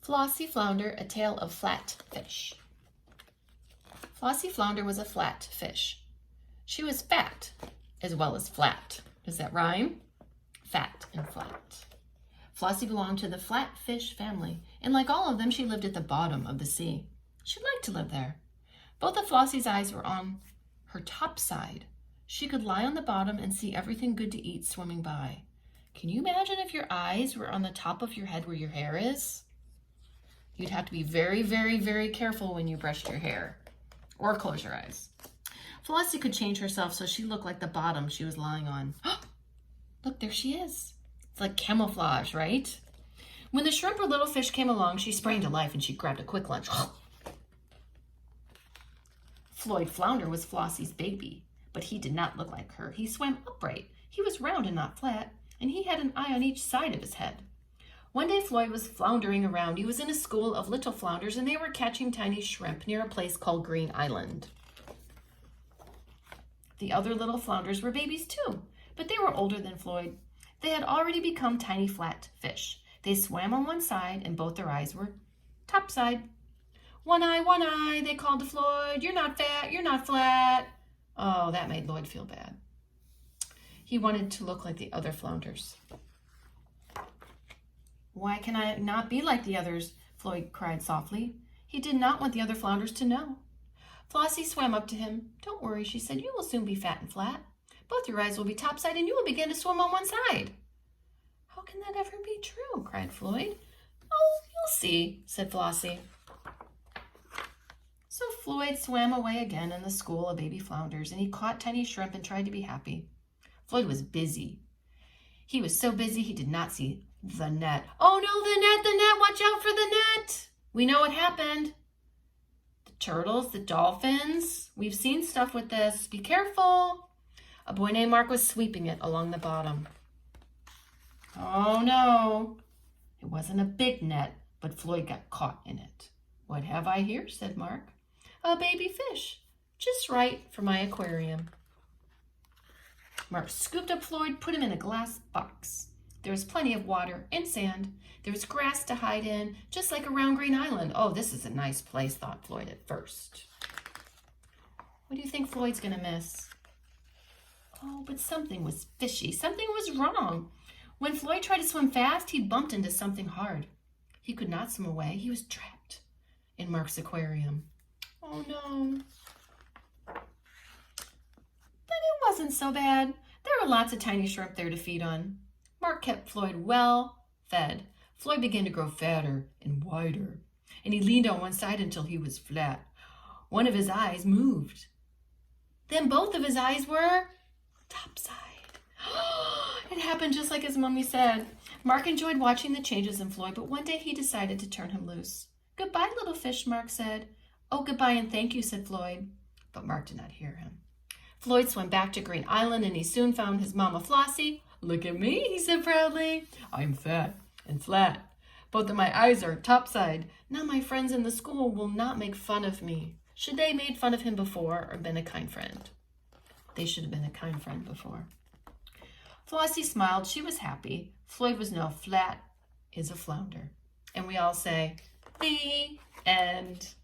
Flossie Flounder, A Tale of Flat Fish. Flossie Flounder was a flat fish. She was fat as well as flat. Does that rhyme? Fat and flat. Flossie belonged to the flatfish family, and like all of them, she lived at the bottom of the sea. She liked to live there. Both of Flossie's eyes were on her top side. She could lie on the bottom and see everything good to eat swimming by. Can you imagine if your eyes were on the top of your head where your hair is? You'd have to be very, very, very careful when you brush your hair or close your eyes. Flossie could change herself so she looked like the bottom she was lying on. Look, there she is. It's like camouflage, right? When the shrimp or little fish came along, she sprang to life and she grabbed a quick lunch. Floyd Flounder was Flossie's baby, but he did not look like her. He swam upright. He was round and not flat, and he had an eye on each side of his head. One day Floyd was floundering around. He was in a school of little flounders, and they were catching tiny shrimp near a place called Green Island. The other little flounders were babies too, but they were older than Floyd. They had already become tiny flat fish. They swam on one side, and both their eyes were topside. One eye, they called to Floyd. You're not fat, you're not flat. Oh, that made Floyd feel bad. He wanted to look like the other flounders. Why can I not be like the others? Floyd cried softly. He did not want the other flounders to know. Flossie swam up to him. Don't worry, she said. You will soon be fat and flat. Both your eyes will be topside and you will begin to swim on one side. How can that ever be true? Cried Floyd. Oh, you'll see, said Flossie. So Floyd swam away again in the school of baby flounders, and he caught tiny shrimp and tried to be happy. Floyd was busy. He was so busy he did not see the net. Oh no, the net, watch out for the net. We know what happened. The turtles, the dolphins, we've seen stuff with this. Be careful. A boy named Mark was sweeping it along the bottom. Oh no, it wasn't a big net, but Floyd got caught in it. What have I here? Said Mark. A baby fish, just right for my aquarium. Mark scooped up Floyd, put him in a glass box. There was plenty of water and sand. There was grass to hide in, just like around Green Island. Oh, this is a nice place, thought Floyd at first. What do you think Floyd's gonna miss? Oh, but something was fishy. Something was wrong. When Floyd tried to swim fast, he bumped into something hard. He could not swim away. He was trapped in Mark's aquarium. Oh no. But it wasn't so bad. There were lots of tiny shrimp there to feed on. Mark kept Floyd well fed. Floyd began to grow fatter and wider, and he leaned on one side until he was flat. One of his eyes moved. Then both of his eyes were topside. It happened just like his mummy said. Mark enjoyed watching the changes in Floyd, but one day he decided to turn him loose. Goodbye, little fish, Mark said. Oh, goodbye and thank you, said Floyd. But Mark did not hear him. Floyd swam back to Green Island, and he soon found his mama, Flossie. Look at me, he said proudly. I'm fat and flat. Both of my eyes are topside. Now my friends in the school will not make fun of me. Should they made fun of him before or been a kind friend? They should have been a kind friend before. Flossie smiled. She was happy. Floyd was now flat as a flounder. And we all say, the end.